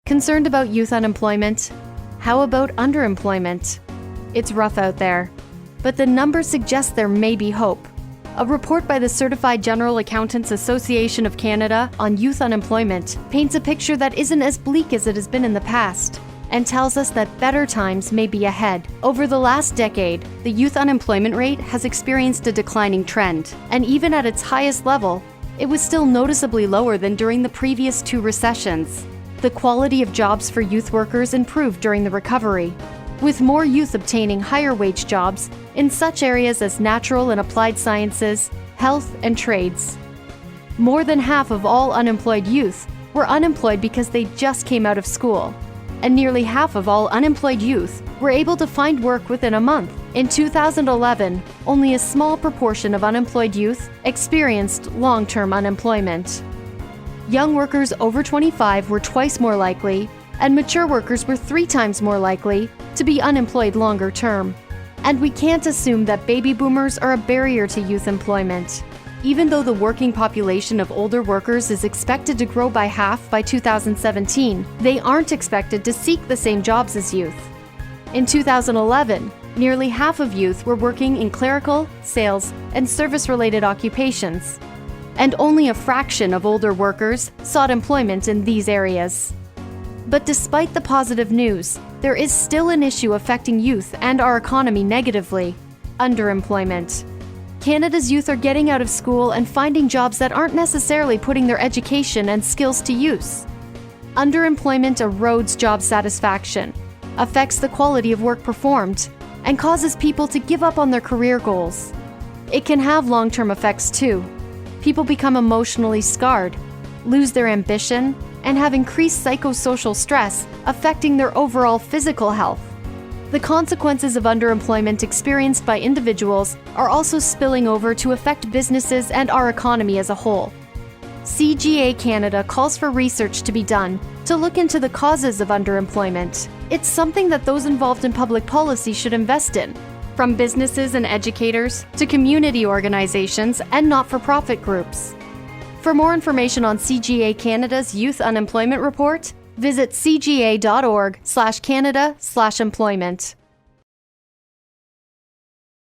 Concerned about youth unemployment? How about underemployment? It's rough out there, but the numbers suggest there may be hope. A report by the Certified General Accountants Association of Canada on youth unemployment paints a picture that isn't as bleak as it has been in the past, and tells us that better times may be ahead. Over the last decade, the youth unemployment rate has experienced a declining trend, and even at its highest level, it was still noticeably lower than during the previous 2 recessions. The quality of jobs for youth workers improved during the recovery, with more youth obtaining higher wage jobs in such areas as natural and applied sciences, health, and trades. More than half of all unemployed youth were unemployed because they just came out of school, and nearly half of all unemployed youth were able to find work within a month. In 2011, only a small proportion of unemployed youth experienced long-term unemployment. Young workers over 25 were twice more likely, and mature workers were 3 times more likely to be unemployed longer term. And we can't assume that baby boomers are a barrier to youth employment. Even though the working population of older workers is expected to grow by half by 2017, they aren't expected to seek the same jobs as youth. In 2011, nearly half of youth were working in clerical, sales, and service-related occupations, and only a fraction of older workers sought employment in these areas. But despite the positive news, there is still an issue affecting youth and our economy negatively: underemployment. Canada's youth are getting out of school and finding jobs that aren't necessarily putting their education and skills to use. Underemployment erodes job satisfaction, affects the quality of work performed, and causes people to give up on their career goals. It can have long-term effects too. People become emotionally scarred, lose their ambition, and have increased psychosocial stress, affecting their overall physical health. The consequences of underemployment experienced by individuals are also spilling over to affect businesses and our economy as a whole. CGA-Canada calls for research to be done to look into the causes of underemployment. It's something that those involved in public policy should invest in, from businesses and educators to community organizations and not-for-profit groups. For more information on CGA Canada's Youth Unemployment Report, visit cga.org/Canada/employment.